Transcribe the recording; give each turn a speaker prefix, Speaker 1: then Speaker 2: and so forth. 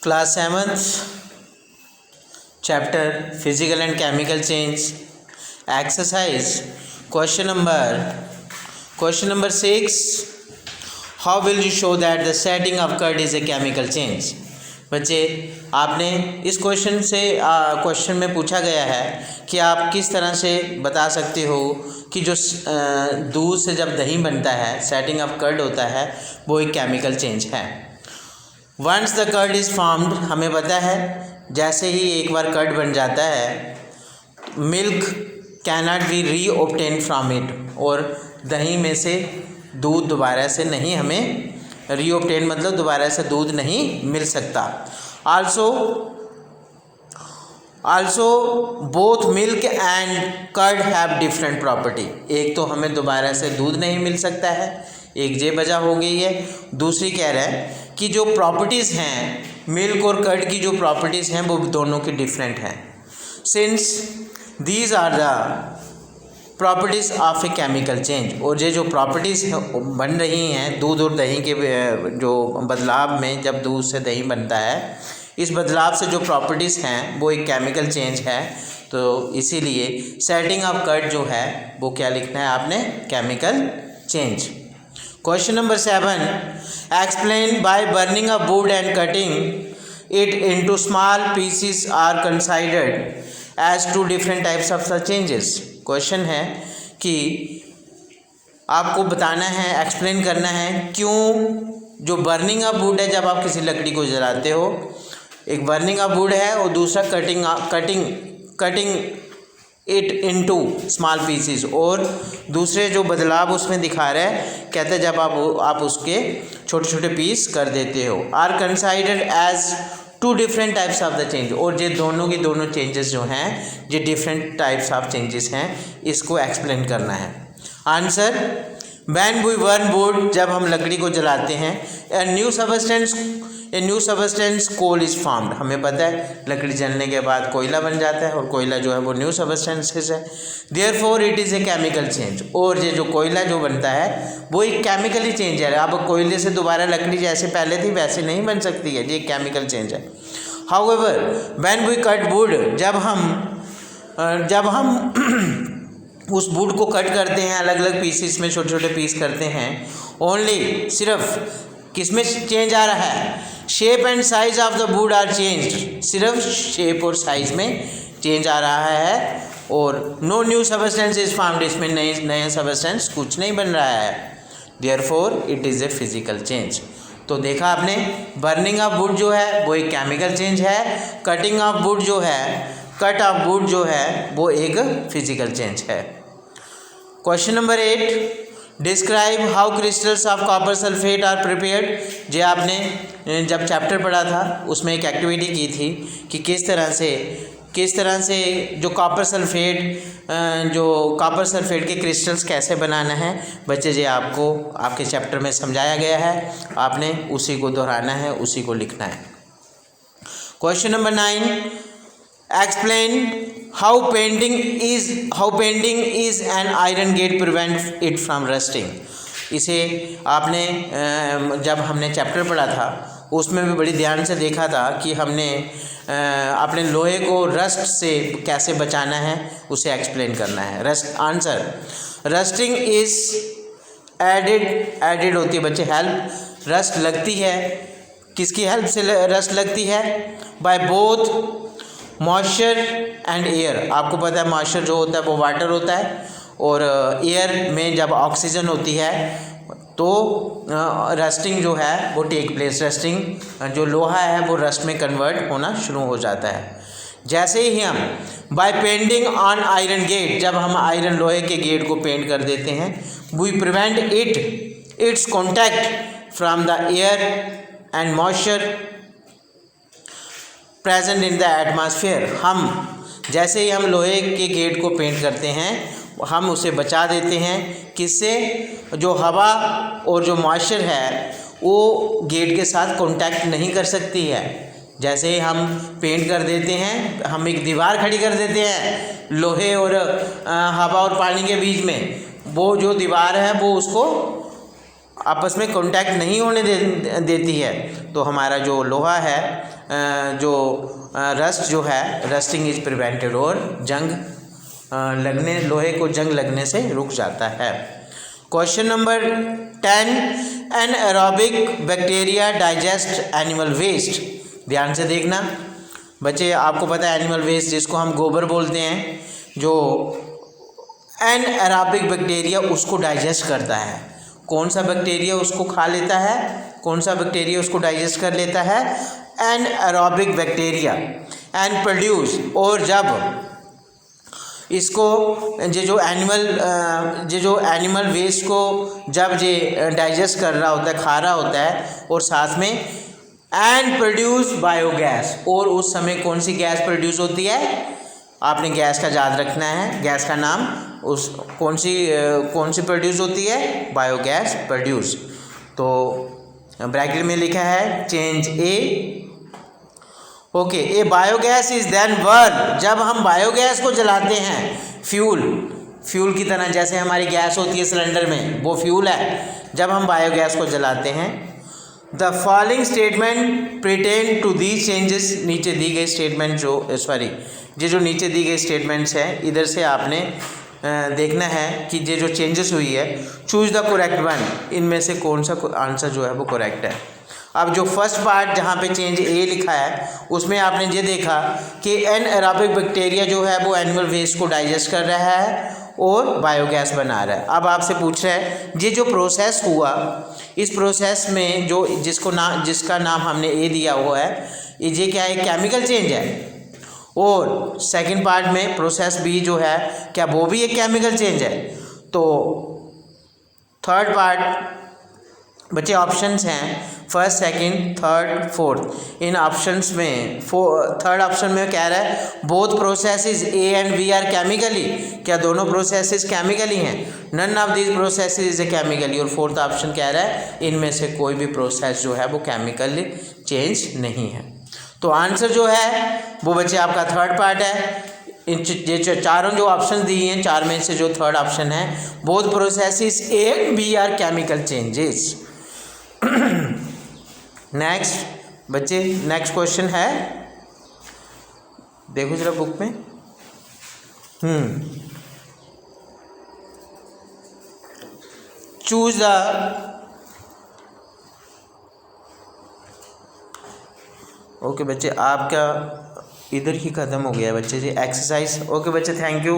Speaker 1: Class 7th chapter physical and chemical change exercise question number 6. How will you show that the setting of curd is a chemical change? बच्चे आपने इस question में पूछा गया है कि आप किस तरह से बता सकते हो कि जो दूध से जब दही बनता है सेटिंग ऑफ कर्ड होता है वो एक केमिकल चेंज है। Once the curd is formed, हमें पता है जैसे ही एक बार कर्ड बन जाता है मिल्क कैन नॉट बी री ऑब्टेन फ्रॉम इट, और दही में से दूध दोबारा से नहीं हमें री ऑब्टेन मतलब दोबारा से दूध नहीं मिल सकता। Also both milk and curd have different property. एक तो हमें दोबारा से दूध नहीं मिल सकता है, एक ये वजह हो गई है। दूसरी कह रहा है कि जो प्रॉपर्टीज़ हैं मिल्क और कर्ड की जो प्रॉपर्टीज़ हैं वो दोनों की डिफरेंट हैं। Since these are the properties of a chemical change, और ये जो प्रॉपर्टीज़ बन रही हैं दूध और दही के जो बदलाव में, जब दूध से दही बनता है इस बदलाव से जो प्रॉपर्टीज़ हैं वो एक केमिकल चेंज है। तो इसीलिए सेटिंग ऑफ कर्ड जो है वो क्या लिखना है आपने, chemical change. Question number 7. Explain by burning a wood and cutting it into small pieces are considered as two different types of the changes. Question है कि आपको बताना है, एक्सप्लेन करना है क्यों जो बर्निंग ऑफ वुड है, जब आप किसी लकड़ी को जलाते हो, एक बर्निंग ऑफ वुड है और दूसरा cutting it into small pieces, और दूसरे जो बदलाव उसमें दिखा रहा है कहते हैं जब आप उसके छोटे छोटे पीस कर देते हो, are considered as two different types of the change, और ये दोनों की दोनों चेंजेस जो हैं ये डिफरेंट टाइप्स ऑफ चेंजेस हैं, इसको एक्सप्लेन करना है। Answer, when we burn wood, जब हम लकड़ी को जलाते हैं, a new substance coal is formed. हमें पता है लकड़ी जलने के बाद कोयला बन जाता है और कोयला जो है वो न्यू सबस्टेंसेस है। Therefore it is A chemical change, और ये जो कोयला जो बनता है वो एक केमिकली चेंज है। अब कोयले से दोबारा लकड़ी जैसे पहले थी वैसे नहीं बन सकती है, ये केमिकल चेंज है। However when we cut wood, जब हम उस वुड को कट करते हैं अलग अलग पीसेस में, छोटे छोटे पीस करते हैं, ओनली सिर्फ किसमें चेंज आ रहा है, shape and size of the wood are changed, सिर्फ शेप और साइज में चेंज आ रहा है, और no new substance is formed, इसमें नया सबस्टेंस कुछ नहीं बन रहा है। Therefore it is a physical change. तो देखा आपने, बर्निंग ऑफ वुड जो है वो एक केमिकल चेंज है, कट ऑफ वुड जो है वो एक फिजिकल चेंज है। Question number 8. Describe how crystals of copper sulphate are prepared. जो आपने जब चैप्टर पढ़ा था उसमें एक एक्टिविटी की थी कि किस तरह से जो कॉपर सल्फेट के क्रिस्टल्स कैसे बनाना है। बच्चे जी आपको आपके चैप्टर में समझाया गया है, आपने उसी को दोहराना है, उसी को लिखना है। Question number 9. Explain how painting is an iron gate prevent it from rusting. इसे आपने जब हमने चैप्टर पढ़ा था उसमें भी बड़ी ध्यान से देखा था कि हमने अपने लोहे को रस्ट से कैसे बचाना है, उसे एक्सप्लेन करना है। आंसर, रस्टिंग इज एडेड होती है बच्चे हेल्प, रस्ट लगती है, किसकी हेल्प से रस्ट लगती है, by both moisture and air. आपको पता है मॉइस्चर जो होता है वो वाटर होता है, और एयर में जब ऑक्सीजन होती है तो रस्टिंग जो है वो टेक प्लेस, रस्टिंग जो लोहा है वो रस्ट में कन्वर्ट होना शुरू हो जाता है। जैसे ही हम by painting on iron gate, जब हम आयरन लोहे के गेट को पेंट कर देते हैं, we prevent its contact from the air and moisture present in the atmosphere. हम जैसे ही हम लोहे के गेट को पेंट करते हैं हम उसे बचा देते हैं, किससे, जो हवा और जो मॉइस्चर है वो गेट के साथ कांटेक्ट नहीं कर सकती है। जैसे ही हम पेंट कर देते हैं, हम एक दीवार खड़ी कर देते हैं लोहे और हवा और पानी के बीच में, वो जो दीवार है वो उसको आपस में कांटेक्ट नहीं होने देती है तो हमारा जो लोहा है जो रस्ट जो है रस्टिंग इज प्रिवेंटेड और जंग लगने लोहे को जंग लगने से रुक जाता है। Question number 10, anaerobic bacteria digest animal waste. ध्यान से देखना बच्चे, आपको पता है एनिमल वेस्ट जिसको हम गोबर बोलते हैं, जो एन एरोबिक बैक्टीरिया उसको डाइजेस्ट करता है। कौन सा बैक्टीरिया उसको खा लेता है, कौन सा बैक्टीरिया उसको डाइजेस्ट कर लेता है? Anaerobic bacteria. And produce, और जब इसको ये जो एनिमल वेस्ट को जब ये डाइजेस्ट कर रहा होता है, खा रहा होता है, और साथ में एंड प्रोड्यूस बायोगैस, और उस समय कौन सी गैस प्रोड्यूस होती है? आपने गैस का याद रखना है, गैस का नाम, उस कौन सी प्रोड्यूस होती है? Biogas produce. तो ब्रैकेट में लिखा है change A. Okay, a biogas is then burn, जब हम बायोगैस को जलाते हैं, फ्यूल की तरह, जैसे हमारी गैस होती है सिलेंडर में, वो फ्यूल है। जब हम बायोगैस को जलाते हैं, the following statement pertain to these changes, नीचे दी गई स्टेटमेंट जो नीचे दी गई स्टेटमेंट्स हैं, इधर से आपने देखना है कि ये जो चेंजेस हुई है, चूज द करेक्ट वन, इनमें से कौन सा आंसर जो है वो करेक्ट है। अब जो फर्स्ट पार्ट जहाँ पे चेंज ए लिखा है, उसमें आपने ये देखा कि एन एरोबिक बैक्टीरिया जो है वो एनिमल वेस्ट को डाइजेस्ट कर रहा है और बायोगैस बना रहा है। अब आपसे पूछ रहा है ये जो प्रोसेस हुआ, इस प्रोसेस में जो जिसका नाम हमने ए दिया हुआ है, ये क्या है? केमिकल चेंज है। और सेकंड पार्ट में प्रोसेस बी जो है, क्या वो भी एक केमिकल चेंज है? तो थर्ड पार्ट बच्चे ऑप्शंस हैं फर्स्ट, सेकंड, थर्ड, फोर्थ। इन ऑप्शंस में थर्ड ऑप्शन में कह रहा है both processes A and B are chemically, क्या दोनों प्रोसेसेस केमिकली हैं? None of this processes is a chemically. और फोर्थ ऑप्शन कह रहा है इनमें से कोई भी प्रोसेस जो है वो केमिकली चेंज नहीं है। तो आंसर जो है वो बच्चे आपका थर्ड पार्ट है। ये चारों जो ऑप्शन दिए हैं, चार में से जो थर्ड ऑप्शन है, both processes A and B are chemical changes. Next बच्चे, नेक्स्ट क्वेश्चन है, देखो जरा बुक में। चूज द, ओके बच्चे आपका इधर ही ख़त्म हो गया बच्चे जी एक्सरसाइज। ओके बच्चे, थैंक यू।